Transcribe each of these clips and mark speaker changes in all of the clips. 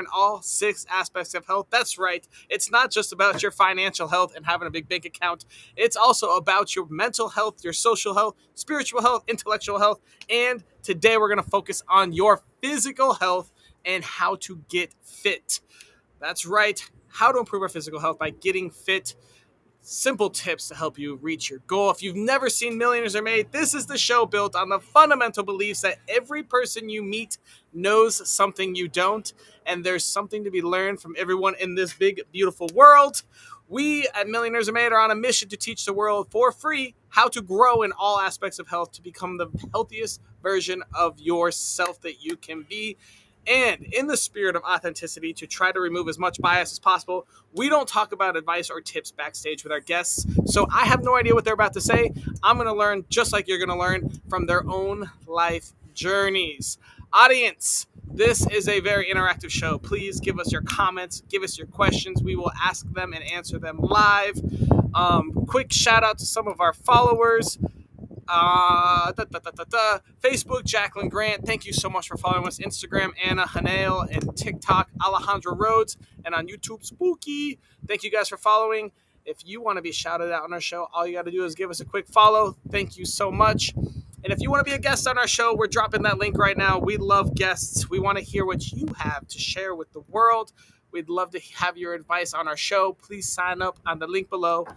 Speaker 1: learn all 6 aspects of health. That's right. It's not just about your financial health and having a big bank account. It's also about your mental health, your social health, spiritual health, intellectual health. And today we're going to focus on your physical health and how to get fit. That's right. How to improve our physical health by getting fit. Simple tips to help you reach your goal. If you've never seen Millionaires Are Made, this is the show built on the fundamental beliefs that every person you meet knows something you don't, and there's something to be learned from everyone in this big, beautiful world. We at Millionaires Are Made are on a mission to teach the world for free how to grow in all aspects of health to become the healthiest version of yourself that you can be. And in the spirit of authenticity, to try to remove as much bias as possible, we don't talk about advice or tips backstage with our guests. So I have no idea what they're about to say. I'm going to learn just like you're going to learn from their own life journeys. Audience, this is a very interactive show. Please give us your comments, give us your questions. We will ask them and answer them live. Quick shout out to some of our followers. Facebook, Jacqueline Grant. Thank you so much for following us. Instagram, Anna Hanale, and TikTok, Alejandra Rhodes, and on YouTube, Spooky. Thank you guys for following. If you want to be shouted out on our show, all you got to do is give us a quick follow. Thank you so much. And if you want to be a guest on our show, we're dropping that link right now. We love guests. We want to hear what you have to share with the world. We'd love to have your advice on our show. Please sign up on the link below.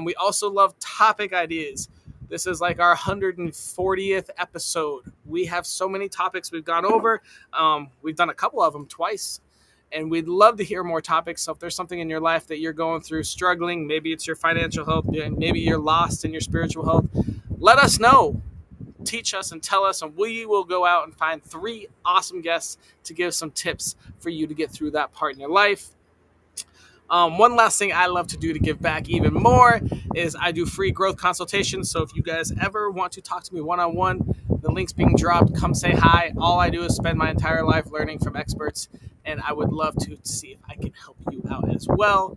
Speaker 1: We also love topic ideas. This is like our 140th episode. We have so many topics we've gone over. We've done a couple of them twice, and we'd love to hear more topics. So if there's something in your life that you're going through, struggling, maybe it's your financial health, maybe you're lost in your spiritual health, let us know. Teach us and tell us, and we will go out and find 3 awesome guests to give some tips for you to get through that part in your life. One last thing I love to do to give back even more is I do free growth consultations. So if you guys ever want to talk to me one-on-one, the link's being dropped. Come say hi. All I do is spend my entire life learning from experts, and I would love to see if I can help you out as well.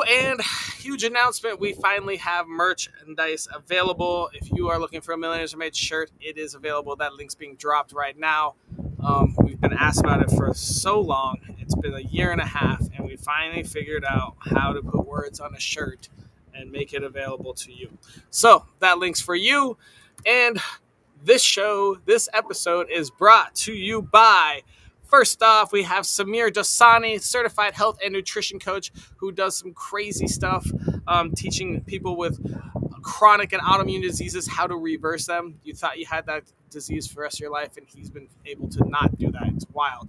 Speaker 1: And huge announcement. We finally have merchandise available. If you are looking for a Millionaires Are Made shirt, it is available. That link's being dropped right now. We've been asked about it for so long. It's been a year and a half, and we finally figured out how to put words on a shirt and make it available to you. So that link's for you. And this episode is brought to you by, first off, we have Samir Dasani, certified health and nutrition coach who does some crazy stuff, teaching people with chronic and autoimmune diseases how to reverse them. You thought you had that disease for the rest of your life, and he's been able to not do that. It's wild.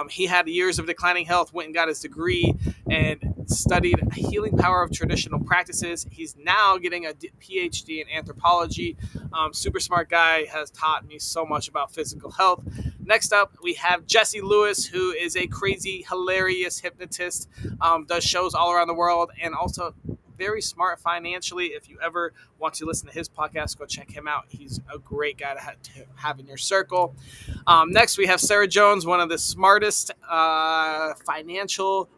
Speaker 1: He had years of declining health, went and got his degree, and studied healing power of traditional practices. He's now getting a PhD in anthropology. Super smart guy, has taught me so much about physical health. Next up, we have Jesse Lewis, who is a crazy, hilarious hypnotist, does shows all around the world, and also very smart financially. If you ever want to listen to his podcast, go check him out. He's a great guy to have in your circle. Next, we have Sarah Jones, one of the smartest financial,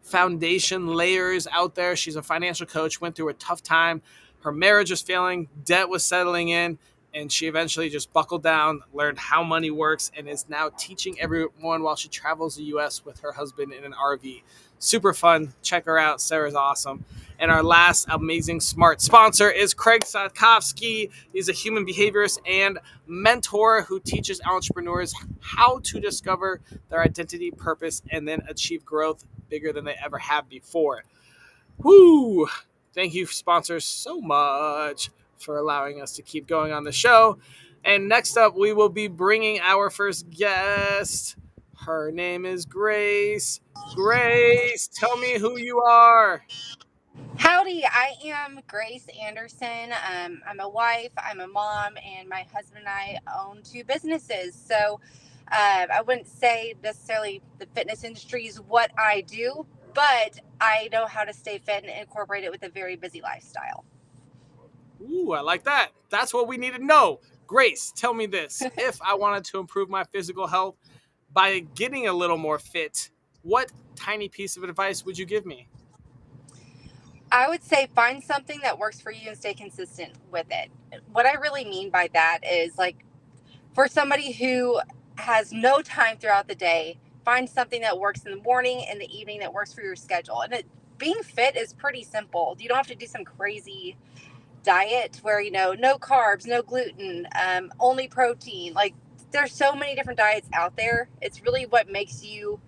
Speaker 1: foundation layers out there. She's a financial coach, went through a tough time. Her marriage was failing, debt was settling in, and she eventually just buckled down, learned how money works, and is now teaching everyone while she travels the U.S. with her husband in an RV. Super fun. Check her out. Sarah's awesome. And our last amazing smart sponsor is Craig Sadkowski. He's a human behaviorist and mentor who teaches entrepreneurs how to discover their identity, purpose, and then achieve growth bigger than they ever have before. Woo! Thank you, sponsors, so much for allowing us to keep going on the show. And next up, we will be bringing our first guest. Her name is Grace. Grace, tell me who you are.
Speaker 2: Howdy, I am Grace Anderson. I'm a wife, I'm a mom, and my husband and I own 2 businesses. So I wouldn't say necessarily the fitness industry is what I do, but I know how to stay fit and incorporate it with a very busy lifestyle.
Speaker 1: Ooh, I like that. That's what we need to know. Grace, tell me this. If I wanted to improve my physical health by getting a little more fit, what tiny piece of advice would you give me?
Speaker 2: I would say find something that works for you and stay consistent with it. What I really mean by that is, like, for somebody who has no time throughout the day, find something that works in the morning and the evening that works for your schedule. And being fit is pretty simple. You don't have to do some crazy diet where, no carbs, no gluten, only protein. Like, there's so many different diets out there. It's really what makes you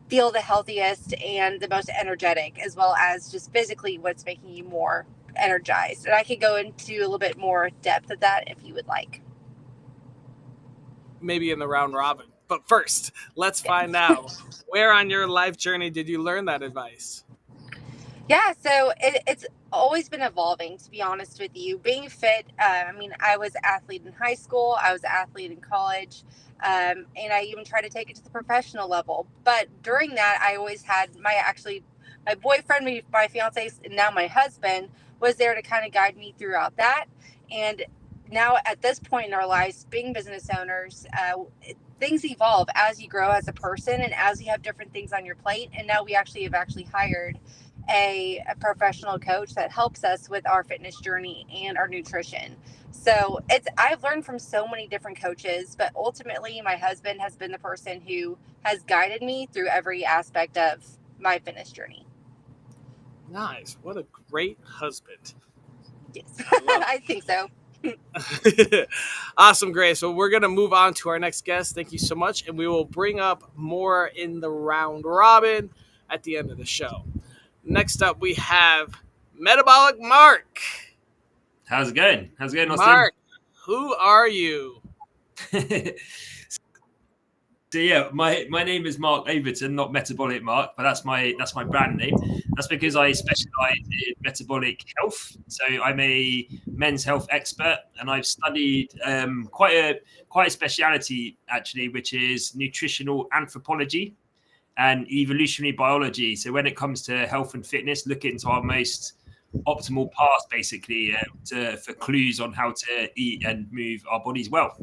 Speaker 2: feel the healthiest and the most energetic, as well as just physically what's making you more energized. And I could go into a little bit more depth of that if you would like.
Speaker 1: Maybe in the round robin. But first, let's find
Speaker 2: Yes.
Speaker 1: out, where on your life journey did you learn that advice?
Speaker 2: Yeah, so it's always been evolving, to be honest with you. Being fit, I was an athlete in high school, I was an athlete in college, and I even tried to take it to the professional level. But during that, I always had my boyfriend, my fiance, and now my husband was there to kind of guide me throughout that. And now at this point in our lives, being business owners, things evolve as you grow as a person and as you have different things on your plate. And now we have actually hired a professional coach that helps us with our fitness journey and our nutrition. So I've learned from so many different coaches, but ultimately my husband has been the person who has guided me through every aspect of my fitness journey.
Speaker 1: Nice. What a great husband.
Speaker 2: Yes,
Speaker 1: I love
Speaker 2: I think so.
Speaker 1: it. Awesome, Grace. So we're going to move on to our next guest. Thank you so much. And we will bring up more in the round robin at the end of the show. Next up, we have Metabolic Mark.
Speaker 3: How's it going? How's it going, Austin?
Speaker 1: Mark, who are you?
Speaker 3: So yeah, my name is Mark Overton, not Metabolic Mark, but that's my brand name. That's because I specialize in metabolic health. So I'm a men's health expert, and I've studied quite a speciality actually, which is nutritional anthropology and evolutionary biology. So when it comes to health and fitness, look into our most optimal path basically for clues on how to eat and move our bodies well.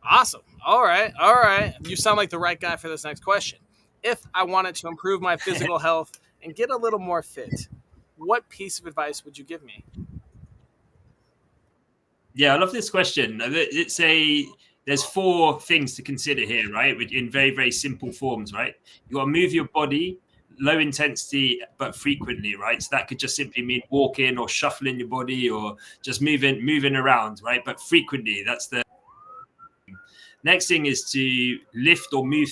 Speaker 1: Awesome. All right. All right. You sound like the right guy for this next question. If I wanted to improve my physical health and get a little more fit, what piece of advice would you give me?
Speaker 3: Yeah, I love this question. There's four things to consider here, right? In very, very simple forms, right? You got to move your body, low intensity, but frequently, right? So that could just simply mean walking or shuffling your body or just moving around, right? But frequently, that's the next thing is to lift or move.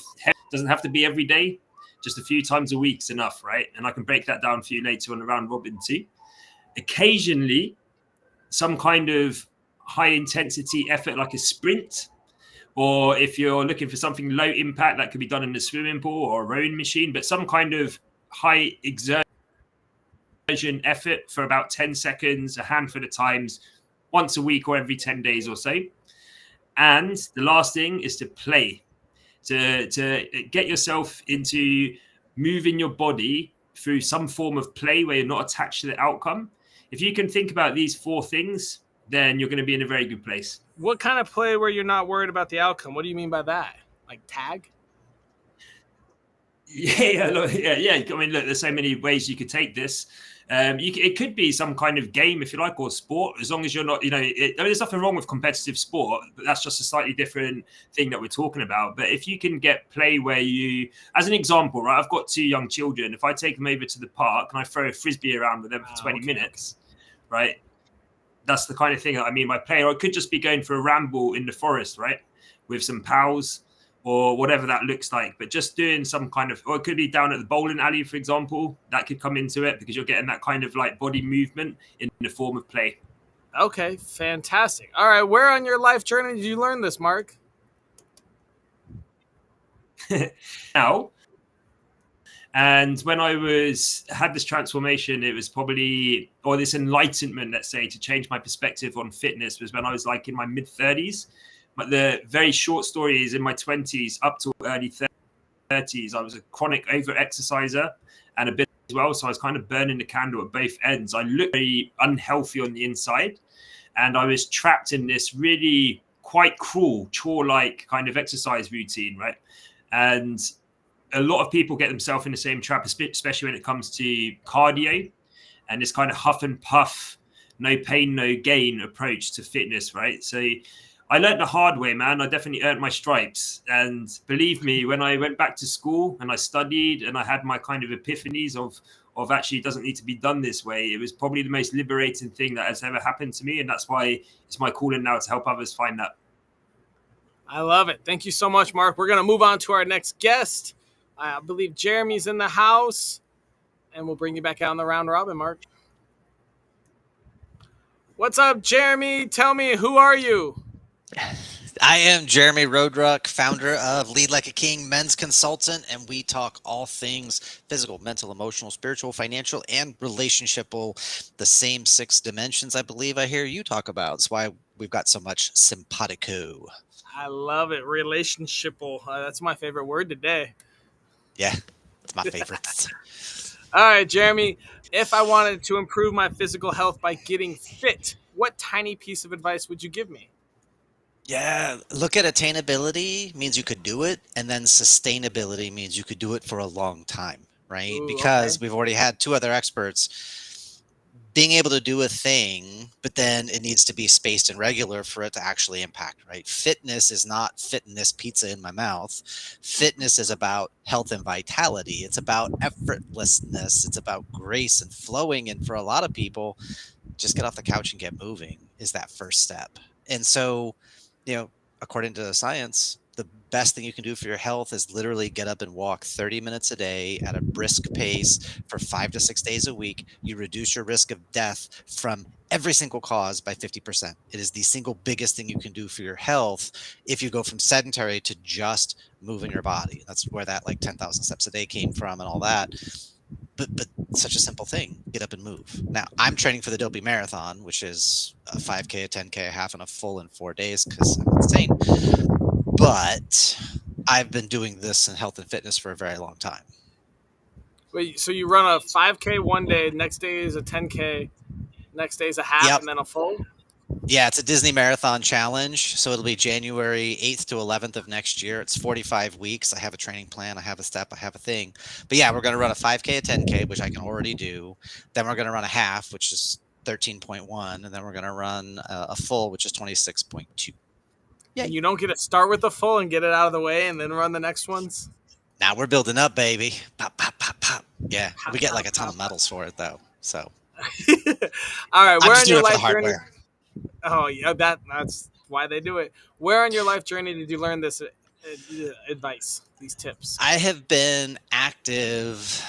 Speaker 3: Doesn't have to be every day, just a few times a week's enough, right? And I can break that down for you later on the round robin too. Occasionally, some kind of high intensity effort like a sprint, or if you're looking for something low impact, that could be done in a swimming pool or a rowing machine, but some kind of high exertion effort for about 10 seconds, a handful of times, once a week or every 10 days or so. And the last thing is to play, to get yourself into moving your body through some form of play where you're not attached to the outcome. If you can think about these four things, then you're going to be in a very good place.
Speaker 1: What kind of play where you're not worried about the outcome? What do you mean by that? Like tag?
Speaker 3: Yeah. I mean, look, there's so many ways you could take this. It could be some kind of game, if you like, or sport, as long as you're not, there's nothing wrong with competitive sport, but that's just a slightly different thing that we're talking about. But if you can get play where you, as an example, right, I've got two young children. If I take them over to the park and I throw a frisbee around with them for 20 minutes, right, that's the kind of thing that I mean by play. Or I could just be going for a ramble in the forest, right, with some pals, or whatever that looks like, but just doing some kind of, or it could be down at the bowling alley, for example, that could come into it because you're getting that kind of like body movement in the form of play.
Speaker 1: Okay, fantastic. All right, where on your life journey did you learn this, Mark?
Speaker 3: Now, and when I had this transformation, it was probably, or this enlightenment, let's say, to change my perspective on fitness was when I was like in my mid 30s. But the very short story is in my 20s up to early 30s, I was a chronic over-exerciser and a bit as well. So I was kind of burning the candle at both ends. I looked very unhealthy on the inside, and I was trapped in this really quite cruel, chore-like kind of exercise routine, right? And a lot of people get themselves in the same trap, especially when it comes to cardio and this kind of huff and puff, no pain, no gain approach to fitness, right? So I learned the hard way, man. I definitely earned my stripes. And believe me, when I went back to school and I studied and I had my kind of epiphanies of actually it doesn't need to be done this way, it was probably the most liberating thing that has ever happened to me. And that's why it's my calling now to help others find that.
Speaker 1: I love it. Thank you so much, Mark. We're going to move on to our next guest. I believe Jeremy's in the house, and we'll bring you back out on the round robin, Mark. What's up, Jeremy? Tell me, who are you?
Speaker 4: I am Jeremy Roadruck, founder of Lead Like a King Men's Consultant, and we talk all things physical, mental, emotional, spiritual, financial, and relationshipal, the same 6 dimensions I believe I hear you talk about. That's why we've got so much simpatico.
Speaker 1: I love it. Relationshipal. That's my favorite word today.
Speaker 4: Yeah, it's my favorite.
Speaker 1: All right, Jeremy. If I wanted to improve my physical health by getting fit, what tiny piece of advice would you give me?
Speaker 4: Yeah, look at attainability means you could do it, and then sustainability means you could do it for a long time, right?
Speaker 1: Ooh,
Speaker 4: Because
Speaker 1: okay.
Speaker 4: we've already had 2 other experts being able to do a thing, but then it needs to be spaced and regular for it to actually impact, right? Fitness is not fitness pizza in my mouth. Fitness is about health and vitality. It's about effortlessness. It's about grace and flowing. And for a lot of people, just get off the couch and get moving is that first step. And so, according to science, the best thing you can do for your health is literally get up and walk 30 minutes a day at a brisk pace for 5 to 6 days a week. You reduce your risk of death from every single cause by 50%. It is the single biggest thing you can do for your health if you go from sedentary to just moving your body. That's where that like 10,000 steps a day came from and all that. But such a simple thing, get up and move. Now, I'm training for the Dopey Marathon, which is a 5K, a 10K, a half, and a full in 4 days because I'm insane. But I've been doing this in health and fitness for a very long time.
Speaker 1: Wait, so you run a 5K one day, next day is a 10K, next day is a half,
Speaker 4: Yep.
Speaker 1: and then a full?
Speaker 4: Yeah, it's a Disney Marathon Challenge. So it'll be January 8th to 11th of next year. It's 45 weeks. I have a training plan. I have a step. I have a thing. But yeah, we're going to run a 5K, a 10K, which I can already do. Then we're going to run a half, which is 13.1. And then we're going to run a full, which is 26.2. Yay.
Speaker 1: And you don't get to start with the full and get it out of the way and then run the next ones?
Speaker 4: Now we're building up, baby. Pop, pop, pop, pop. Yeah,
Speaker 1: Pop,
Speaker 4: we get like
Speaker 1: pop,
Speaker 4: a ton
Speaker 1: pop,
Speaker 4: of medals for it, though. So
Speaker 1: All right,
Speaker 4: I'm
Speaker 1: where
Speaker 4: just
Speaker 1: on
Speaker 4: doing
Speaker 1: your
Speaker 4: it for the
Speaker 1: life journey?
Speaker 4: hardware.
Speaker 1: Oh, yeah, that's why they do it. Where on your life journey did you learn this advice, these tips?
Speaker 4: I have been active.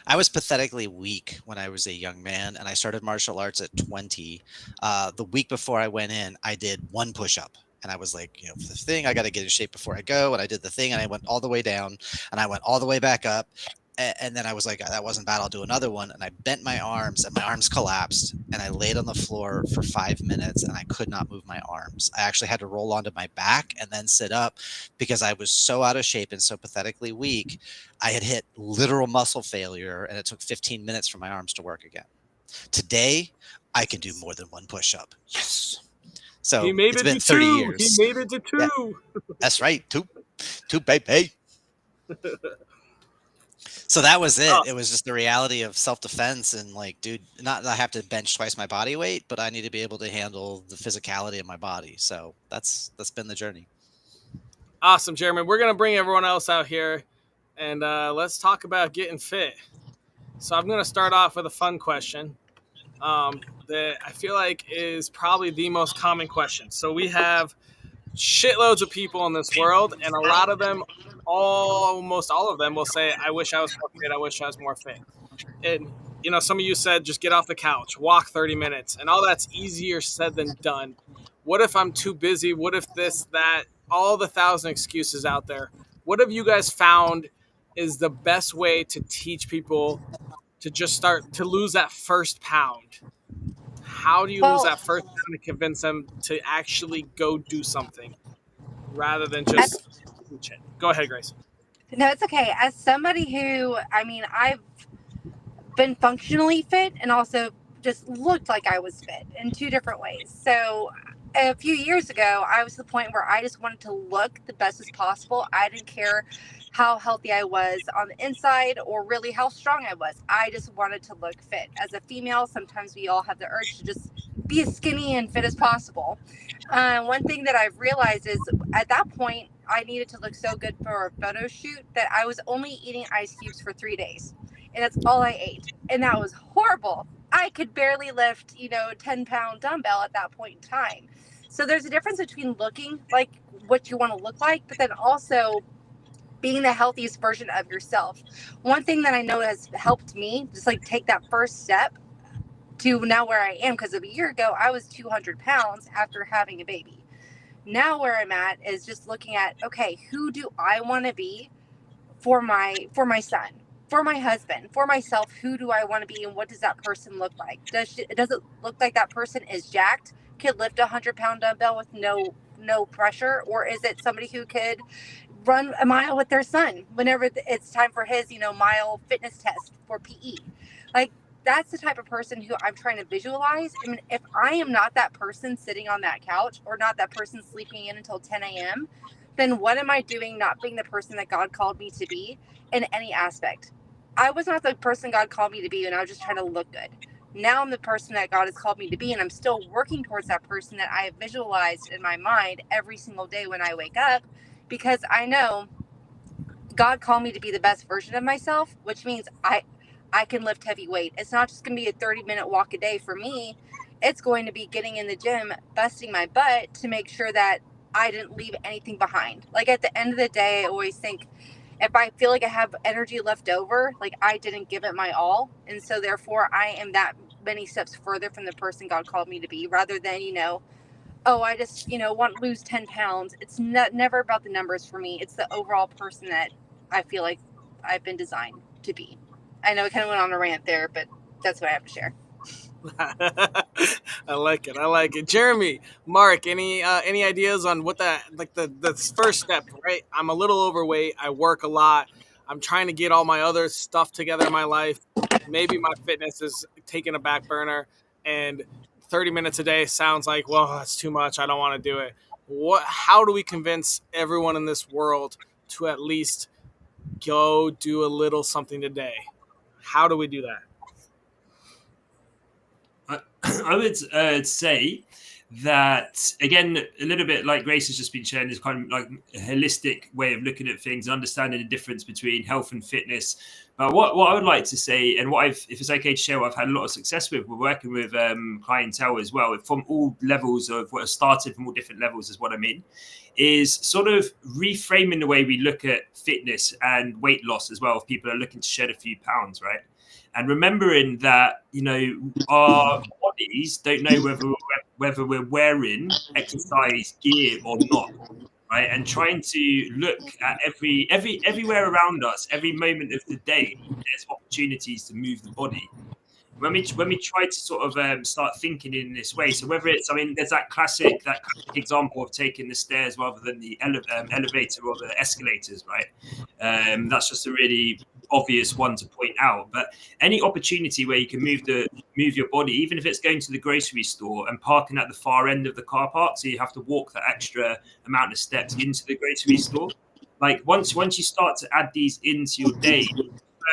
Speaker 4: I was pathetically weak when I was a young man, and I started martial arts at 20. The week before I went in, I did 1 push-up. And I was like, for the thing, I got to get in shape before I go. And I did the thing, and I went all the way down, and I went all the way back up. And then I was like, that wasn't bad. I'll do another one. And I bent my arms, and my arms collapsed. And I laid on the floor for 5 minutes, and I could not move my arms. I actually had to roll onto my back and then sit up because I was so out of shape and so pathetically weak. I had hit literal muscle failure, and it took 15 minutes for my arms to work again. Today, I can do more than 1 push-up. Yes. So
Speaker 1: He made
Speaker 4: it's
Speaker 1: it
Speaker 4: been
Speaker 1: to
Speaker 4: 30
Speaker 1: 2.
Speaker 4: years.
Speaker 1: He made it to 2.
Speaker 4: Yeah, that's right. Two, baby. So that was it. It was just the reality of self-defense and like, dude, not that I have to bench twice my body weight, but I need to be able to handle the physicality of my body. So that's been the journey.
Speaker 1: Awesome, Jeremy. We're going to bring everyone else out here, and let's talk about getting fit. So I'm going to start off with a fun question that I feel like is probably the most common question. So we have shitloads of people in this world, and a lot of them, almost all of them, will say, I wish I was more fit. I wish I was more fit. And, some of you said just get off the couch, walk 30 minutes, and all that's easier said than done. What if I'm too busy? What if this, that, all the 1,000 excuses out there? What have you guys found is the best way to teach people to just start to lose that first pound? How do you lose
Speaker 2: Well,
Speaker 1: that first pound to convince them to actually go do something rather than just teach it? Go ahead, Grace.
Speaker 2: no, it's okay. As somebody who, I've been functionally fit and also just looked like I was fit in 2 different ways. So a few years ago, I was to the point where I just wanted to look the best as possible. I didn't care how healthy I was on the inside or really how strong I was. I just wanted to look fit. As a female, sometimes we all have the urge to just be as skinny and fit as possible. One thing that I've realized is at that point, I needed to look so good for a photo shoot that I was only eating ice cubes for 3 days. And that's all I ate. And that was horrible. I could barely lift, a 10-pound dumbbell at that point in time. So there's a difference between looking like what you want to look like, but then also being the healthiest version of yourself. One thing that I know has helped me just like take that first step to now where I am, because of a year ago, I was 200 pounds after having a baby. Now where I'm at is just looking at, okay, who do I want to be for my son, for my husband, for myself? Who do I want to be, and what does that person look like? Does it look like that person is jacked, could lift a 100-pound dumbbell with no pressure, or is it somebody who could run a mile with their son whenever it's time for his mile fitness test for PE? Like, that's the type of person who I'm trying to visualize. I mean, if I am not that person sitting on that couch, or not that person sleeping in until 10 a.m., then what am I doing not being the person that God called me to be in any aspect? I was not the person God called me to be, and I was just trying to look good. Now I'm the person that God has called me to be, and I'm still working towards that person that I have visualized in my mind every single day when I wake up, because I know God called me to be the best version of myself, which means I can lift heavy weight. It's not just going to be a 30-minute walk a day for me. It's going to be getting in the gym, busting my butt to make sure that I didn't leave anything behind. Like, at the end of the day, I always think if I feel like I have energy left over, like I didn't give it my all. And so therefore I am that many steps further from the person God called me to be, rather than, oh, I just, want to lose 10 pounds. It's never about the numbers for me. It's the overall person that I feel like I've been designed to be. I know I kind of went on a rant there, but that's what I have to share.
Speaker 1: I like it. I like it. Jeremy, Mark, any ideas on what that, like, the first step, right? I'm a little overweight. I work a lot. I'm trying to get all my other stuff together in my life. Maybe my fitness is taking a back burner, and 30 minutes a day sounds like, well, that's too much. I don't want to do it. How do we convince everyone in this world to at least go do a little something today? How do we do that?
Speaker 3: I would say that, again, a little bit like Grace has just been sharing, this kind of like a holistic way of looking at things, understanding the difference between health and fitness. But what I would like to say, and what if it's okay to share, what I've had a lot of success with, we're working with clientele as well, from all levels of what has started from all different levels, is what I mean, is sort of reframing the way we look at fitness and weight loss as well, if people are looking to shed a few pounds, right? And remembering that, our bodies don't know whether we're wearing exercise gear or not, right? And trying to look at everywhere around us, every moment of the day, there's opportunities to move the body. When we try to sort of start thinking in this way, so whether it's, I mean, there's that classic example of taking the stairs rather than the elevator or the escalators, right? That's just a really obvious one to point out. But any opportunity where you can move your body, even if it's going to the grocery store and parking at the far end of the car park, so you have to walk that extra amount of steps into the grocery store. Like, once you start to add these into your day,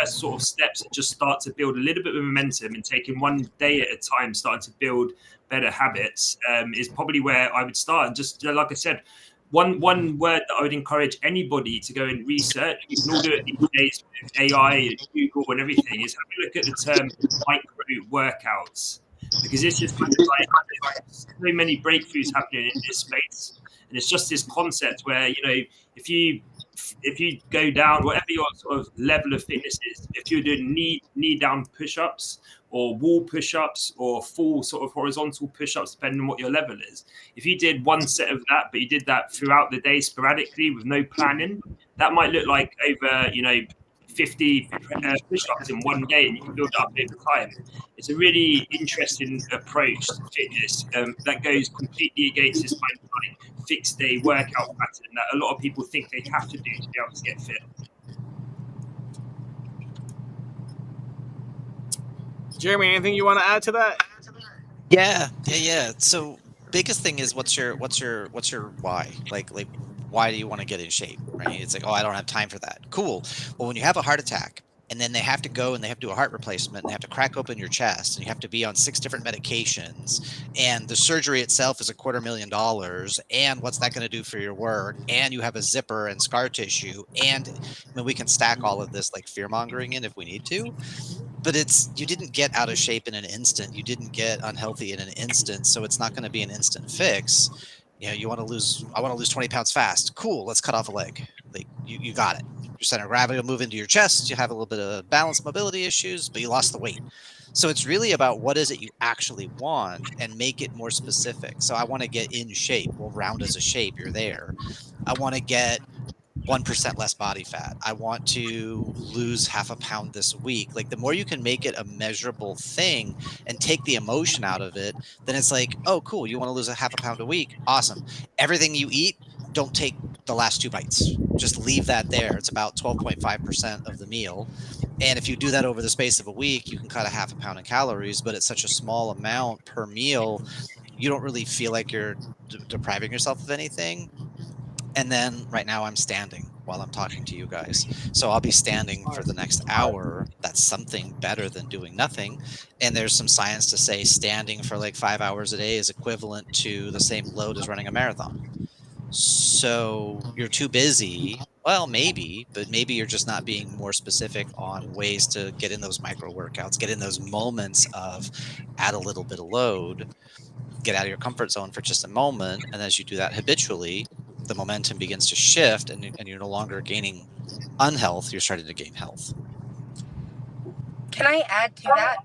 Speaker 3: first sort of steps that just start to build a little bit of momentum, and taking one day at a time, starting to build better habits, is probably where I would start. And just like I said, one word that I would encourage anybody to go and research, you can all do it these days with AI and Google and everything, is have a look at the term micro workouts, because it's just kind of like, there's so many breakthroughs happening in this space. And it's just this concept where, if you go down, whatever your sort of level of fitness is, if you're doing knee down push-ups or wall push-ups or full sort of horizontal push-ups, depending on what your level is, if you did one set of that, but you did that throughout the day sporadically with no planning, that might look like over 50 push-ups in one day, and you can build it up over time. It's a really interesting approach to fitness that goes completely against this kind of like fixed day workout pattern that a lot of people think they have to do to be able to get fit.
Speaker 1: Jeremy, anything you want to add to that?
Speaker 4: Yeah. So biggest thing is what's your why? Like why do you want to get in shape, right? It's like, oh, I don't have time for that. Cool. Well, when you have a heart attack, and then they have to go and they have to do a heart replacement, and they have to crack open your chest, and you have to be on 6 different medications, and the surgery itself is $250,000, and what's that going to do for your work, and you have a zipper and scar tissue, and I mean, we can stack all of this like fear mongering in if we need to, but it's, you didn't get out of shape in an instant, you didn't get unhealthy in an instant, so it's not going to be an instant fix. You know, you want to lose, I want to lose 20 pounds fast, cool, let's cut off a leg. Like, you got it, your center of gravity will move into your chest, you have a little bit of balance mobility issues, but you lost the weight. So it's really about what is it you actually want and make it more specific. So I want to get in shape. Well, round as a shape, you're there. I want to get 1% less body fat. I want to lose half a pound this week. Like, the more you can make it a measurable thing and take the emotion out of it, then it's like, oh, cool, you want to lose a half a pound a week? Awesome. Everything you eat, don't take the last 2 bites. Just leave that there. It's about 12.5% of the meal. And if you do that over the space of a week, you can cut a half a pound in calories, but it's such a small amount per meal, you don't really feel like you're depriving yourself of anything. And then right now I'm standing while I'm talking to you guys. So I'll be standing for the next hour. That's something better than doing nothing. And there's some science to say standing for like 5 hours a day is equivalent to the same load as running a marathon. So you're too busy. Well, maybe, but maybe you're just not being more specific on ways to get in those micro workouts, get in those moments of add a little bit of load, get out of your comfort zone for just a moment. And as you do that habitually, the momentum begins to shift, and you're no longer gaining unhealth, you're starting to gain health.
Speaker 2: Can I add to that?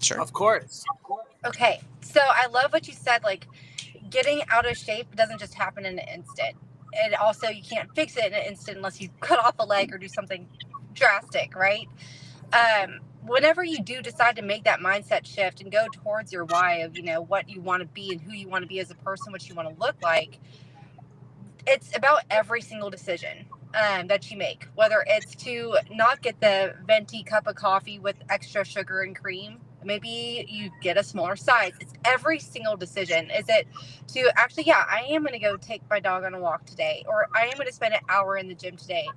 Speaker 4: Sure.
Speaker 1: Of course.
Speaker 2: Okay, so I love what you said. Like, getting out of shape doesn't just happen in an instant. And also, you can't fix it in an instant unless you cut off a leg or do something drastic, right? Whenever you do decide to make that mindset shift and go towards your why of, you know, what you want to be and who you want to be as a person, what you want to look like, it's about every single decision that you make, whether it's to not get the venti cup of coffee with extra sugar and cream. Maybe you get a smaller size. It's every single decision. Is it to actually, yeah, I am going to go take my dog on a walk today, or I am going to spend an hour in the gym today.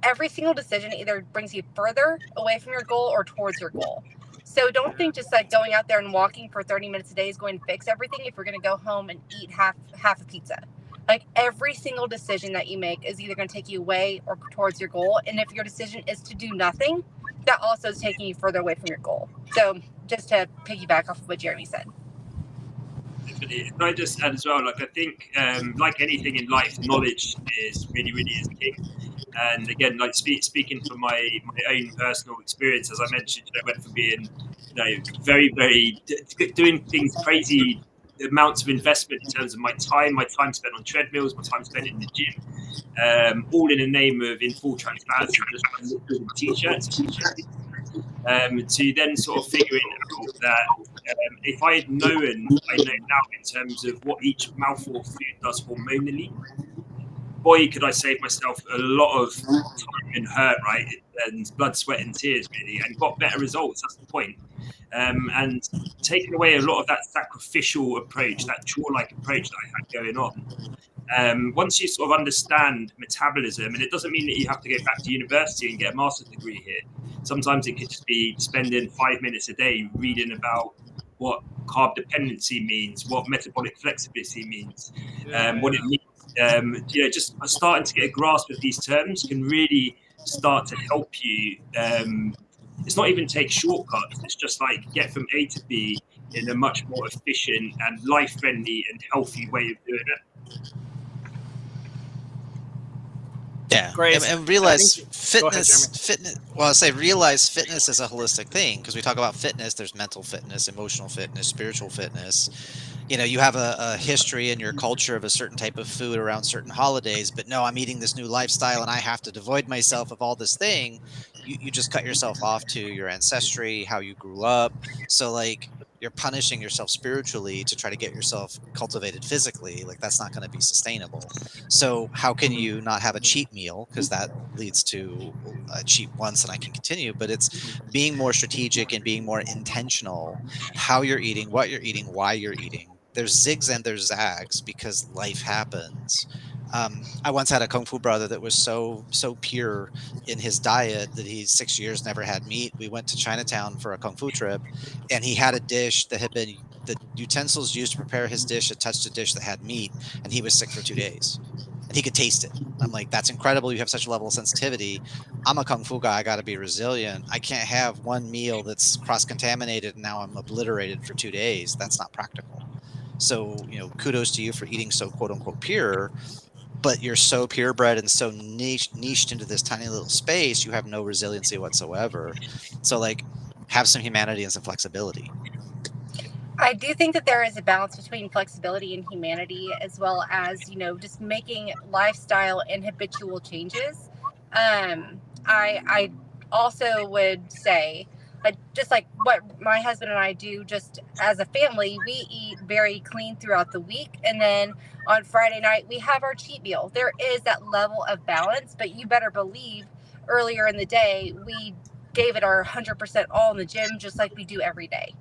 Speaker 2: Every single decision either brings you further away from your goal or towards your goal. So don't think just like going out there and walking for 30 minutes a day is going to fix everything if you're going to go home and eat half a pizza. Like, every single decision that you make is either going to take you away or towards your goal. And if your decision is to do nothing, that also is taking you further away from your goal. So just to piggyback off of what Jeremy said.
Speaker 3: Definitely. Can I just add as well, like, I think like anything in life, knowledge is really is king. And again, like speaking from my own personal experience, as I mentioned, I went from being, very doing things crazy amounts of investment in terms of my time spent on treadmills, my time spent in the gym, all in the name of, in full transparency, just t-shirts, to then sort of figuring out that if I had known, I know now in terms of what each mouthful of food does hormonally, boy, could I save myself a lot of time and hurt, right? And blood, sweat, and tears, really, and got better results. That's the point. And taking away a lot of that sacrificial approach, that chore-like approach that I had going on. Once you sort of understand metabolism, and it doesn't mean that you have to go back to university and get a master's degree here. Sometimes it could just be spending 5 minutes a day reading about what carb dependency means, what metabolic flexibility means, what it means. Just starting to get a grasp of these terms can really start to help you. It's not even take shortcuts. It's just like get from A to B in a much more efficient and life-friendly and healthy way of doing it.
Speaker 4: Yeah,
Speaker 1: Great.
Speaker 4: and realize
Speaker 1: Go ahead,
Speaker 4: fitness. Well, I say realize fitness is a holistic thing, because we talk about fitness. There's mental fitness, emotional fitness, spiritual fitness. You have a history in your culture of a certain type of food around certain holidays, but no, I'm eating this new lifestyle and I have to devoid myself of all this thing. You just cut yourself off to your ancestry, how you grew up. So like, you're punishing yourself spiritually to try to get yourself cultivated physically. Like, that's not going to be sustainable. So how can you not have a cheat meal? Because that leads to a cheat once and I can continue, but it's being more strategic and being more intentional, how you're eating, what you're eating, why you're eating. There's zigs and there's zags because life happens. I once had a kung fu brother that was so pure in his diet that he's 6 years never had meat. We went to Chinatown for a kung fu trip, and he had a dish that had been the utensils used to prepare his dish had touched a dish that had meat, and he was sick for 2 days. And he could taste it. I'm like, "That's incredible. You have such a level of sensitivity. I'm a kung fu guy. I got to be resilient. I can't have one meal that's cross-contaminated and now I'm obliterated for 2 days. That's not practical." So, kudos to you for eating so quote unquote pure, but you're so purebred and so niched into this tiny little space, you have no resiliency whatsoever. So, like, have some humanity and some flexibility.
Speaker 2: I do think that there is a balance between flexibility and humanity, as well as, just making lifestyle and habitual changes. I also would say, just like what my husband and I do, just as a family, we eat very clean throughout the week. And then on Friday night, we have our cheat meal. There is that level of balance, but you better believe earlier in the day, we gave it our 100% all in the gym, just like we do every day.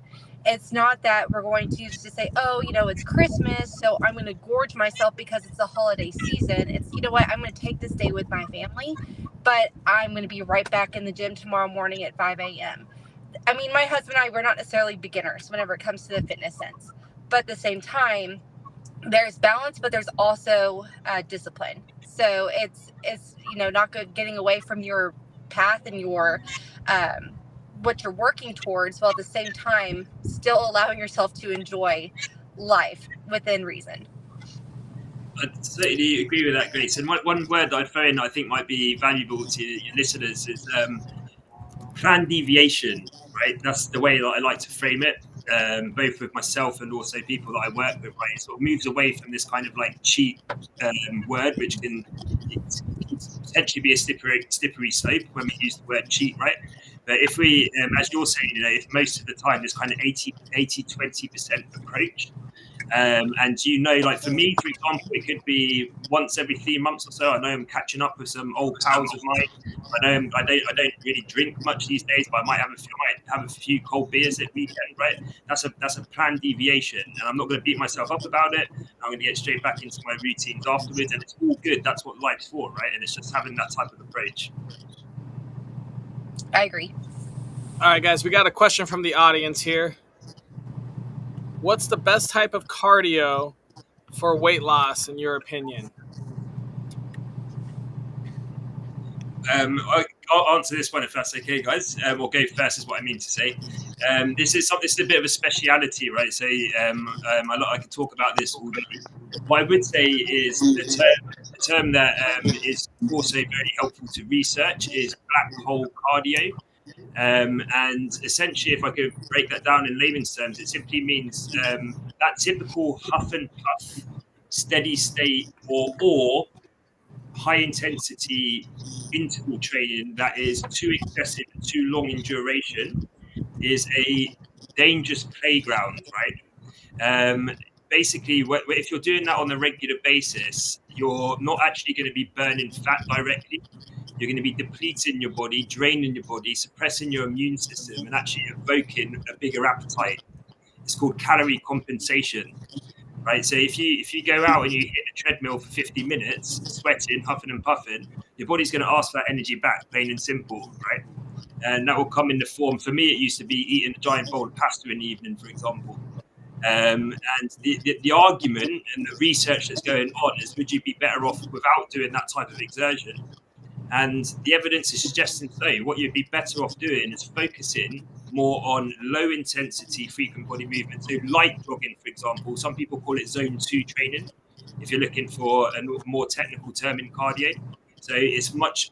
Speaker 2: It's not that we're going to just say, oh, it's Christmas, so I'm going to gorge myself because it's the holiday season. It's, you know what, I'm going to take this day with my family, but I'm going to be right back in the gym tomorrow morning at 5 a.m. I mean, my husband and I, we're not necessarily beginners whenever it comes to the fitness sense, but at the same time, there's balance, but there's also discipline. So it's not good getting away from your path and your what you're working towards, while at the same time still allowing yourself to enjoy life within reason.
Speaker 3: I certainly agree with that, Grace. And one word that I'd throw in that I think might be valuable to your listeners is plan deviation, right? That's the way that I like to frame it, both with myself and also people that I work with, right? It sort of moves away from this kind of like cheat word, which can potentially be a slippery slope when we use the word cheat, right? But if we, as you're saying, if most of the time this kind of 20% approach, and like for me, for example, it could be once every 3 months or so. I know I'm catching up with some old pals of mine. I know I don't really drink much these days, but I might have a few cold beers at weekend, right? That's a planned deviation, and I'm not going to beat myself up about it. I'm going to get straight back into my routines afterwards, and it's all good. That's what life's for, right? And it's just having that type of approach.
Speaker 2: I agree.
Speaker 1: All right, guys, we got a question from the audience here. What's the best type of cardio for weight loss, in your opinion?
Speaker 3: I'll answer this one if that's okay, guys. Or go first is what I mean to say. This is a bit of a speciality, right? So I can talk about this all day. What I would say is the term that is also very helpful to research is black hole cardio. And essentially, if I could break that down in layman's terms, it simply means that typical huff and puff, steady state, or high intensity interval training that is too excessive and too long in duration is a dangerous playground, right? Basically, if you're doing that on a regular basis, you're not actually going to be burning fat directly. You're going to be depleting your body, draining your body, suppressing your immune system, and actually evoking a bigger appetite. It's called calorie compensation, right? So if you go out and you hit a treadmill for 50 minutes, sweating, huffing and puffing, your body's going to ask for that energy back, plain and simple, right? And that will come in the form. For me, it used to be eating a giant bowl of pasta in the evening, for example. And the argument and the research that's going on is, would you be better off without doing that type of exertion? And the evidence is suggesting so. What you'd be better off doing is focusing more on low intensity frequent body movement. So light jogging, for example, some people call it zone 2 training, if you're looking for a more technical term in cardio. So it's much,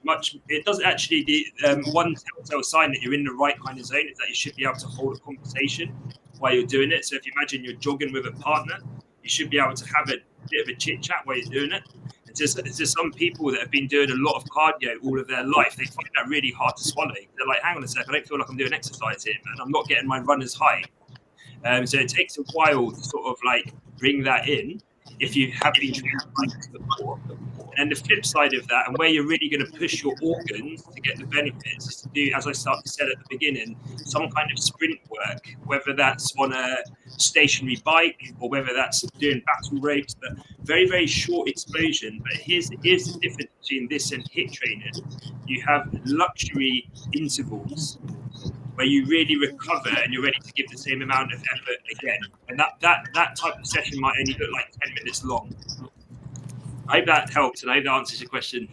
Speaker 3: it doesn't actually, one telltale sign that you're in the right kind of zone is that you should be able to hold a conversation while you're doing it. So if you imagine you're jogging with a partner, you should be able to have a bit of a chit chat while you're doing it. It's just some people that have been doing a lot of cardio all of their life, they find that really hard to swallow. They're like, hang on a sec, I don't feel like I'm doing exercise here, man. I'm not getting my runner's high. So it takes a while to sort of like bring that in if you have been training before. And then the flip side of that, and where you're really going to push your organs to get the benefits, is to do, as I said at the beginning, some kind of sprint work, whether that's on a stationary bike or whether that's doing battle ropes, but very, very short explosion. But here's the difference between this and HIIT training. You have luxury intervals where you really recover and you're ready to give the same amount of effort again. And that type of session might only look like 10 minutes long. I hope that helps, and I hope that answers your question.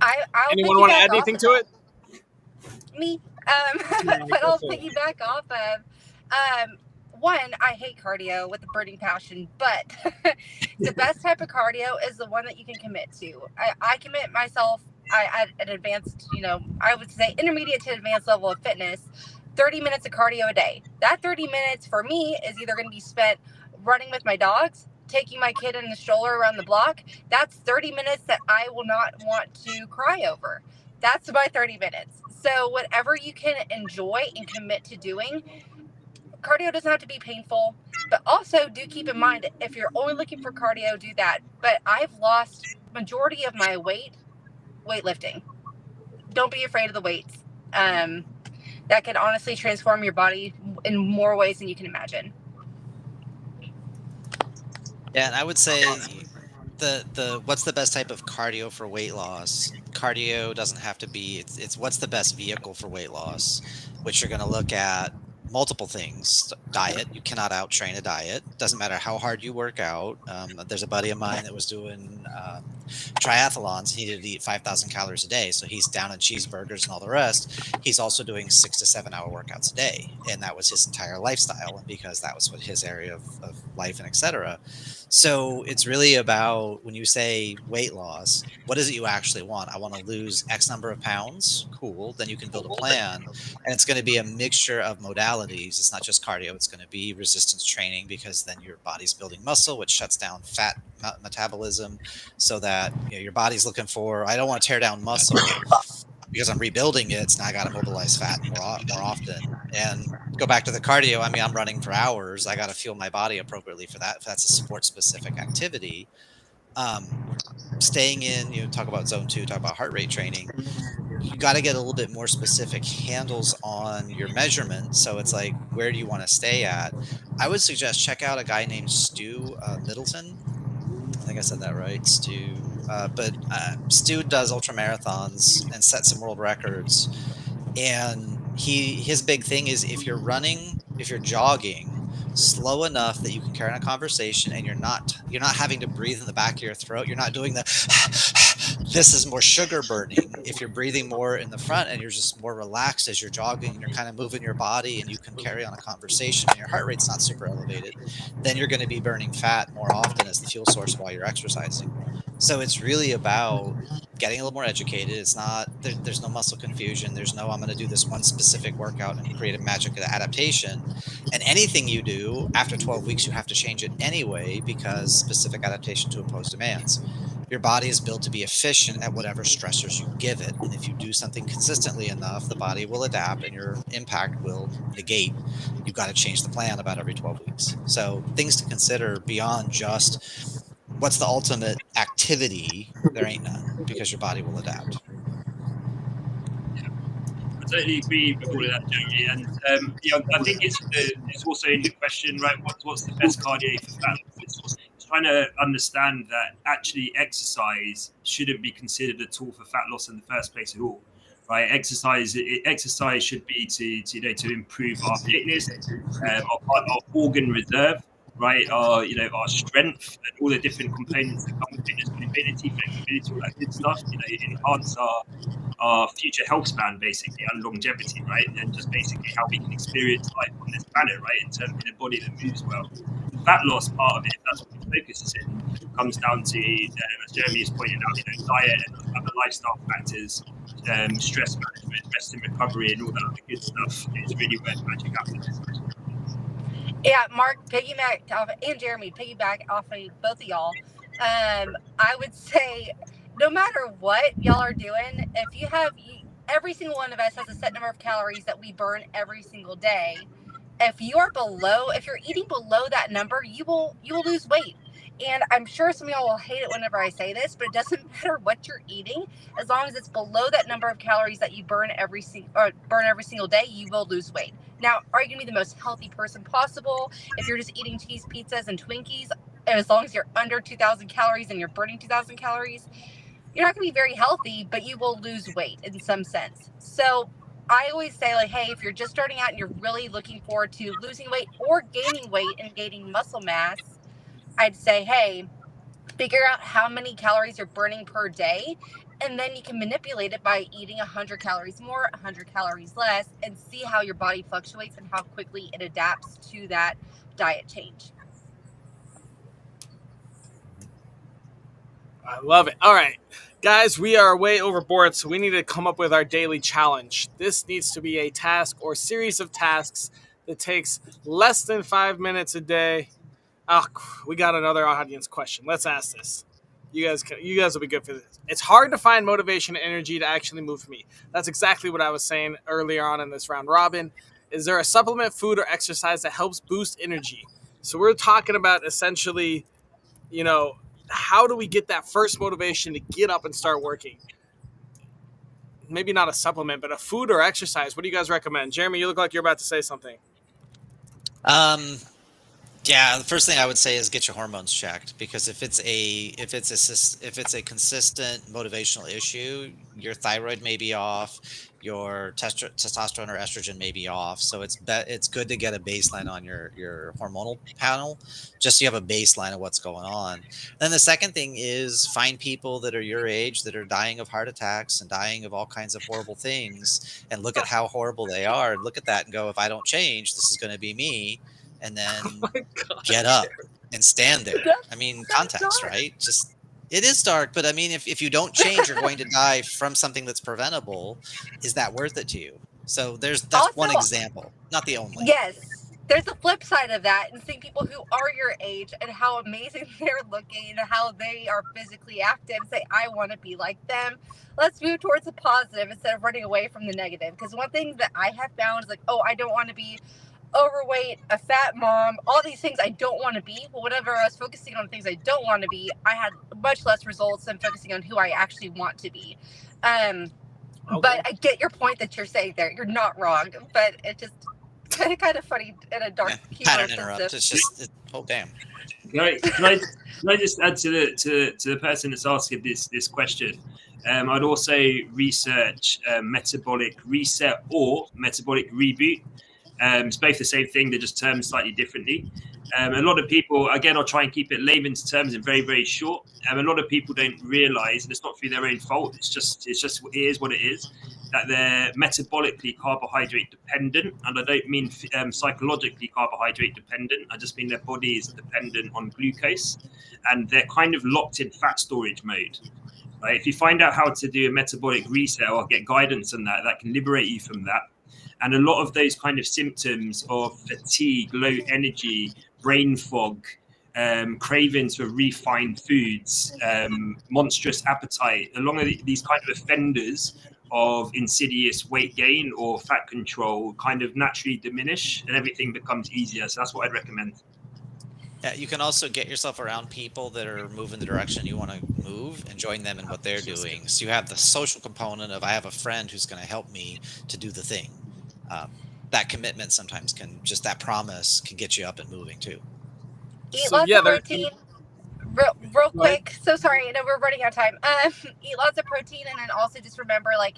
Speaker 2: I'll
Speaker 1: Anyone want to add
Speaker 2: piggyback
Speaker 1: anything
Speaker 2: off
Speaker 1: to it?
Speaker 2: me. But I'll piggyback off of one, I hate cardio with a burning passion, but the best type of cardio is the one that you can commit to. I commit myself at an advanced, I would say intermediate to advanced level of fitness, 30 minutes of cardio a day. That 30 minutes for me is either going to be spent running with my dogs, taking my kid in the stroller around the block. That's 30 minutes that I will not want to cry over. That's my 30 minutes. So whatever you can enjoy and commit to doing, cardio doesn't have to be painful, but also do keep in mind, if you're only looking for cardio, do that. But I've lost majority of my weightlifting. Don't be afraid of the weights. That can honestly transform your body in more ways than you can imagine.
Speaker 4: Yeah, and I would say the what's the best type of cardio for weight loss? Cardio doesn't have to be, it's what's the best vehicle for weight loss, which you're going to look at multiple things. Diet, you cannot out train a diet. Doesn't matter how hard you work out. There's a buddy of mine that was doing triathlons. He needed to eat 5,000 calories a day, so he's down on cheeseburgers and all the rest. He's also doing 6 to 7 hour workouts a day, and that was his entire lifestyle, and because that was what his area of life and etc. So it's really about, when you say weight loss, what is it you actually want? I want to lose X number of pounds. Cool. Then you can build a plan, and it's going to be a mixture of modalities. It's not just cardio. It's going to be resistance training, because then your body's building muscle, which shuts down fat metabolism, so that your body's looking for, I don't want to tear down muscle because I'm rebuilding it. So now I got to mobilize fat more often. And go back to the cardio. I mean, I'm running for hours. I got to fuel my body appropriately for that. If that's a sport specific activity, staying in, talk about zone 2, talk about heart rate training. You got to get a little bit more specific handles on your measurement. So it's like, where do you want to stay at? I would suggest check out a guy named Stu Middleton. I think I said that right, Stu. But Stu does ultra marathons and sets some world records. And his big thing is, if you're jogging slow enough that you can carry on a conversation, and you're not having to breathe in the back of your throat, you're not doing the this is more sugar burning. If you're breathing more in the front and you're just more relaxed as you're jogging, and you're kind of moving your body, and you can carry on a conversation, and your heart rate's not super elevated, then you're going to be burning fat more often as the fuel source while you're exercising. So it's really about getting a little more educated. It's not, there's no muscle confusion. There's no, I'm going to do this one specific workout and create a magic adaptation. And anything you do after 12 weeks, you have to change it anyway, because specific adaptation to imposed demands. Your body is built to be efficient at whatever stressors you give it. And if you do something consistently enough, the body will adapt and your impact will negate. You've got to change the plan about every 12 weeks. So things to consider beyond just what's the ultimate activity. There ain't none, because your body will adapt.
Speaker 3: I totally agree with all of that, Jeremy. And I think it's also in your question, right? What's the best cardio for fat loss? It's trying to understand that actually exercise shouldn't be considered a tool for fat loss in the first place at all, right? Exercise should be to improve our fitness, our organ reserve, right? Our strength and all the different components that come with fitness, mobility, flexibility, all that good stuff. Enhance our future health span, basically, and longevity, right? And just basically how we can experience life on this planet, right? In terms of a body that moves well. The fat loss part of it, if that's what the focus is in, comes down to, as Jeremy has pointed out, diet and other lifestyle factors, stress management, rest and recovery, and all that other good stuff. It's really where the magic happens.
Speaker 2: Yeah, Mark, piggyback off, and Jeremy, piggyback off of both of y'all. I would say, no matter what y'all are doing, if you have, every single one of us has a set number of calories that we burn every single day. If you're eating below that number, you will lose weight. And I'm sure some of y'all will hate it whenever I say this, but it doesn't matter what you're eating, as long as it's below that number of calories that you burn every single day, you will lose weight. Now, are you going to be the most healthy person possible if you're just eating cheese pizzas and Twinkies? As long as you're under 2,000 calories and you're burning 2,000 calories, you're not going to be very healthy, but you will lose weight in some sense. So I always say, like, hey, if you're just starting out and you're really looking forward to losing weight or gaining weight and gaining muscle mass, I'd say, hey, figure out how many calories you're burning per day, and then you can manipulate it by eating 100 calories more, 100 calories less, and see how your body fluctuates and how quickly it adapts to that diet change.
Speaker 1: I love it. All right, guys, we are way overboard, so we need to come up with our daily challenge. This needs to be a task or series of tasks that takes less than 5 minutes a day. Oh, we got another audience question. Let's ask this. You guys will be good for this. It's hard to find motivation and energy to actually move me. That's exactly what I was saying earlier on in this round robin. Is there a supplement, food, or exercise that helps boost energy? So we're talking about essentially, you know, how do we get that first motivation to get up and start working? Maybe not a supplement, but a food or exercise. What do you guys recommend? Jeremy, you look like you're about to say something.
Speaker 4: Yeah, the first thing I would say is get your hormones checked, because if it's a consistent motivational issue, your thyroid may be off, your testosterone or estrogen may be off. So it's good to get a baseline on your hormonal panel, just so you have a baseline of what's going on. Then the second thing is find people that are your age that are dying of heart attacks and dying of all kinds of horrible things, and look at how horrible they are, and look at that and go, if I don't change, this is going to be me. And then
Speaker 1: My God,
Speaker 4: get up and stand there. I mean,
Speaker 2: That's
Speaker 4: context,
Speaker 2: dark.
Speaker 4: right? Just it is dark, but I mean, if you don't change, you're going to die from something that's preventable. Is that worth it to you? So that's one
Speaker 2: Also,
Speaker 4: example, not the only.
Speaker 2: yes, there's a flip side of that, and seeing people who are your age and how amazing they're looking and how they are physically active, say, I want to be like them. Let's move towards the positive instead of running away from the negative. Because one thing that I have found is like, oh, I don't want to be overweight, a fat mom, all these things I don't want to be. But whenever I was focusing on things I don't want to be, I had much less results than focusing on who I actually want to be.
Speaker 1: Okay.
Speaker 2: But I get your point that you're saying there. You're not wrong, but it just kind of funny in a dark humor
Speaker 4: Pattern
Speaker 2: sense
Speaker 4: interrupt.
Speaker 2: of-
Speaker 4: It's just oh damn.
Speaker 3: Can I just add to the person that's asking this question? I'd also research metabolic reset or metabolic reboot. It's both the same thing; they're just termed slightly differently. A lot of people, again, I'll try and keep it layman's terms and very, very short. A lot of people don't realise, and it's not through their own fault. It's just it is what it is, that they're metabolically carbohydrate dependent, and I don't mean psychologically carbohydrate dependent. I just mean their body is dependent on glucose, and they're kind of locked in fat storage mode. Right? If you find out how to do a metabolic reset or get guidance on that, that can liberate you from that. And a lot of those kind of symptoms of fatigue, low energy, brain fog, cravings for refined foods, monstrous appetite, along with these kind of offenders of insidious weight gain or fat control kind of naturally diminish, and everything becomes easier. So that's what I'd recommend.
Speaker 4: Yeah, you can also get yourself around people that are moving the direction you want to move and join them in what they're doing. So you have the social component of I have a friend who's going to help me to do the thing. That commitment sometimes that promise can get you up and moving too.
Speaker 2: Eat
Speaker 1: So
Speaker 2: lots
Speaker 1: yeah,
Speaker 2: of protein. Real quick. So sorry, I know we're running out of time. Eat lots of protein, and then also just remember, like,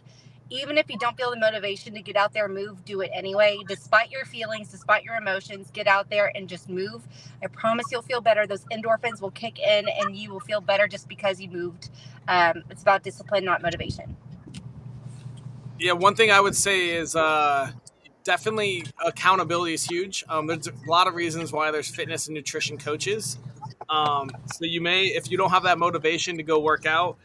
Speaker 2: even if you don't feel the motivation to get out there and move, do it anyway. Despite your feelings, despite your emotions, get out there and just move. I promise you'll feel better. Those endorphins will kick in, and you will feel better just because you moved. It's about discipline, not motivation.
Speaker 1: Yeah, one thing I would say is definitely accountability is huge. There's a lot of reasons why there's fitness and nutrition coaches. So you may, if you don't have that motivation to go work out,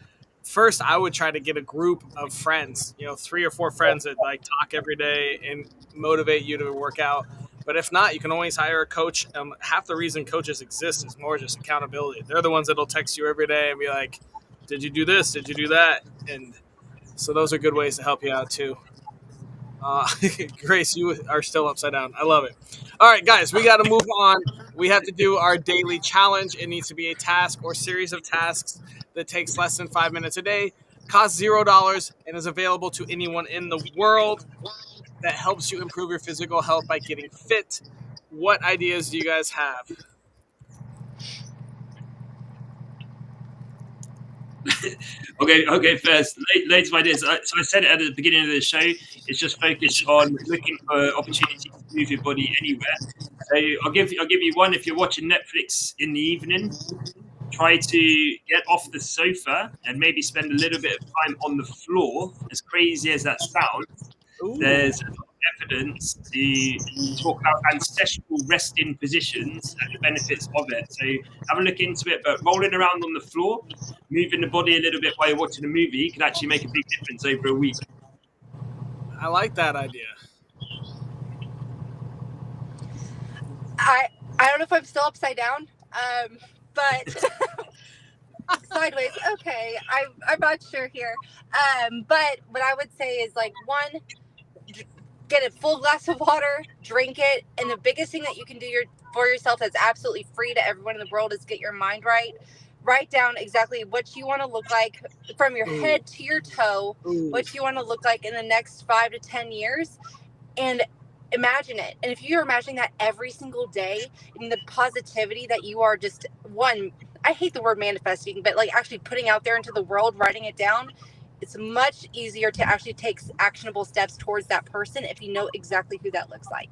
Speaker 1: first I would try to get a group of friends, 3 or 4 friends that like talk every day and motivate you to work out. But if not, you can always hire a coach. Half the reason coaches exist is more just accountability. They're the ones that'll text you every day and be like, "Did you do this? Did you do that?" And so those are good ways to help you out too. Uh, Grace, you are still upside down. I love it. All right, guys, we got to move on. We have to do our daily challenge. It needs to be a task or series of tasks that takes less than 5 minutes a day, costs $0, and is available to anyone in the world that helps you improve your physical health by getting fit. What ideas do you guys have?
Speaker 3: Okay. First, loads of ideas. So I said it at the beginning of the show. It's just focused on looking for opportunities to move your body anywhere. So I'll give you one. If you're watching Netflix in the evening, try to get off the sofa and maybe spend a little bit of time on the floor. As crazy as that sounds,
Speaker 1: Ooh,
Speaker 3: there's a lot of evidence to talk about ancestral resting positions and the benefits of it. So have a look into it. But rolling around on the floor, moving the body a little bit while you're watching a movie can actually make a big difference over a week.
Speaker 1: I like that idea.
Speaker 2: I I don't know if I'm still upside down, but sideways. Okay, I'm not sure here. But what I would say is like one, get a full glass of water, drink it, and the biggest thing that you can do for yourself that's absolutely free to everyone in the world is get your mind right. Write down exactly what you want to look like from your
Speaker 1: Ooh,
Speaker 2: head to your toe,
Speaker 1: ooh.
Speaker 2: what you want to look like in the next 5 to 10 years, and imagine it. And if you're imagining that every single day, and the positivity that you are just one, I hate the word manifesting, but like actually putting out there into the world, writing it down, it's much easier to actually take actionable steps towards that person if you know exactly who that looks like.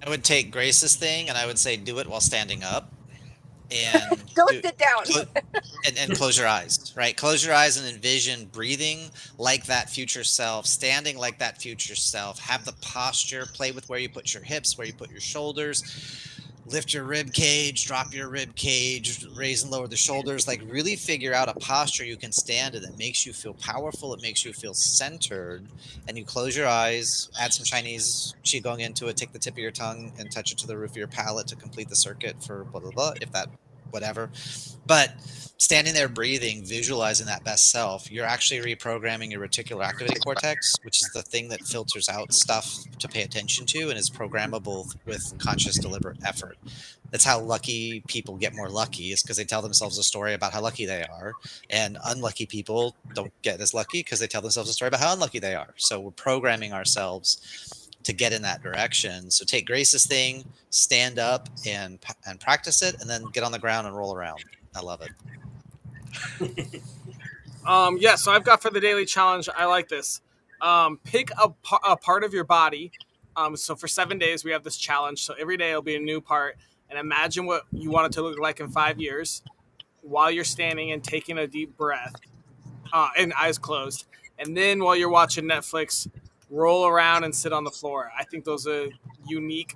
Speaker 4: I would take Grace's thing and I would say do it while standing up and
Speaker 2: Don't
Speaker 4: do
Speaker 2: sit down.
Speaker 4: and close your eyes, right? Close your eyes and envision breathing like that future self, standing like that future self. Have the posture, play with where you put your hips, where you put your shoulders. Lift your rib cage, drop your rib cage, raise and lower the shoulders. Like really figure out a posture you can stand in that makes you feel powerful. It makes you feel centered. And you close your eyes, add some Chinese qigong into it, take the tip of your tongue and touch it to the roof of your palate to complete the circuit for blah blah blah. If that, whatever. But standing there breathing, visualizing that best self, you're actually reprogramming your reticular activating cortex, which is the thing that filters out stuff to pay attention to and is programmable with conscious deliberate effort. That's how lucky people get more lucky, is because they tell themselves a story about how lucky they are, and unlucky people don't get as lucky because they tell themselves a story about how unlucky they are. So we're programming ourselves to get in that direction. So take Grace's thing, stand up and practice it, and then get on the ground and roll around. I love it.
Speaker 1: Yeah, so I've got for the daily challenge, I like this. Pick a part of your body. So for 7 days, we have this challenge. So every day it'll be a new part. And imagine what you want it to look like in 5 years while you're standing and taking a deep breath and eyes closed. And then while you're watching Netflix, roll around and sit on the floor. I think those are unique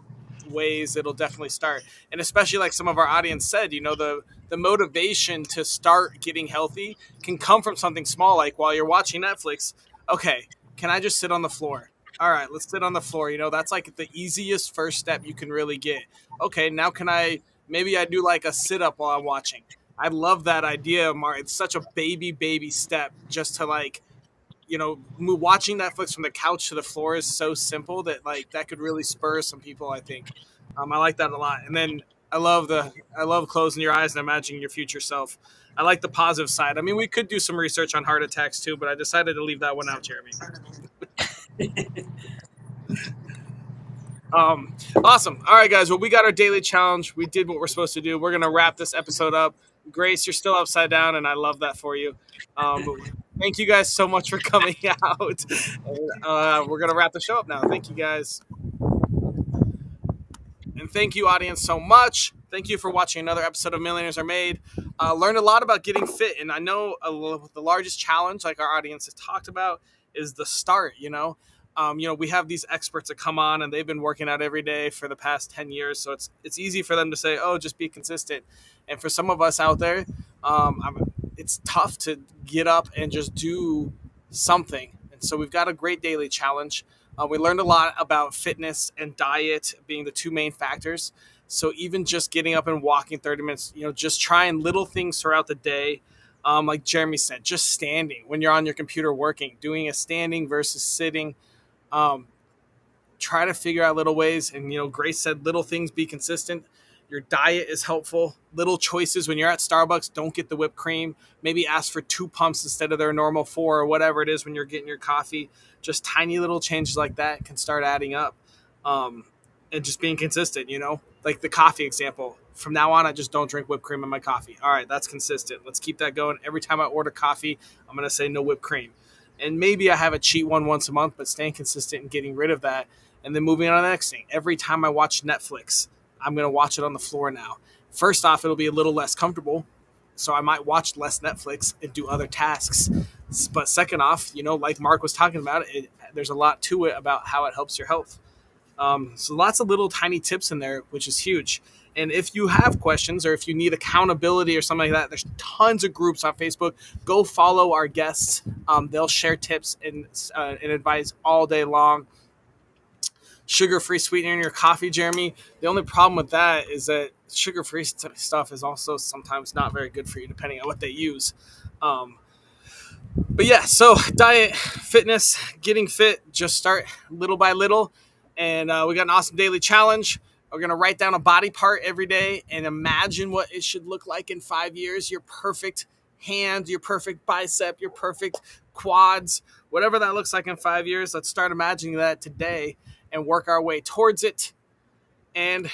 Speaker 1: ways it'll definitely start. And especially like some of our audience said, the motivation to start getting healthy can come from something small, like while you're watching Netflix, okay, can I just sit on the floor? All right, let's sit on the floor. That's like the easiest first step you can really get. Okay, now can I maybe I do like a sit up while I'm watching. I love that idea, Mark. It's such a baby step just to like, watching Netflix from the couch to the floor is so simple that like that could really spur some people. I think I like that a lot. And then I love closing your eyes and imagining your future self. I like the positive side. I mean, we could do some research on heart attacks too, but I decided to leave that one out, Jeremy. Awesome. All right, guys. Well, we got our daily challenge. We did what we're supposed to do. We're gonna wrap this episode up. Grace, you're still upside down, and I love that for you. Thank you guys so much for coming out. We're gonna wrap the show up now. Thank you guys, and thank you, audience, so much. Thank you for watching another episode of Millionaires Are Made. Learned a lot about getting fit, and I know the largest challenge, like our audience has talked about, is the start. We have these experts that come on and they've been working out every day for the past 10 years. So it's easy for them to say, oh, just be consistent. And for some of us out there, it's tough to get up and just do something. And so we've got a great daily challenge. We learned a lot about fitness and diet being the two main factors. So even just getting up and walking 30 minutes, just trying little things throughout the day. Like Jeremy said, just standing when you're on your computer working, doing a standing versus sitting. Um, Try to figure out little ways. And, Grace said little things, be consistent. Your diet is helpful. Little choices when you're at Starbucks, don't get the whipped cream. Maybe ask for 2 pumps instead of their normal 4 or whatever it is when you're getting your coffee. Just tiny little changes like that can start adding up. And just being consistent, like the coffee example. From now on, I just don't drink whipped cream in my coffee. All right, that's consistent. Let's keep that going. Every time I order coffee, I'm going to say no whipped cream. And maybe I have a cheat one once a month, but staying consistent and getting rid of that. And then moving on to the next thing. Every time I watch Netflix, I'm going to watch it on the floor now. First off, it'll be a little less comfortable. So I might watch less Netflix and do other tasks. But second off, like Mark was talking about, there's a lot to it about how it helps your health. So lots of little tiny tips in there, which is huge. And if you have questions or if you need accountability or something like that, there's tons of groups on Facebook. Go follow our guests. They'll share tips and advice all day long. Sugar-free sweetener in your coffee, Jeremy. The only problem with that is that sugar-free stuff is also sometimes not very good for you, depending on what they use. But yeah, so diet, fitness, getting fit, just start little by little. And we got an awesome daily challenge. We're going to write down a body part every day and imagine what it should look like in 5 years. Your perfect hand, your perfect bicep, your perfect quads, whatever that looks like in 5 years. Let's start imagining that today and work our way towards it. And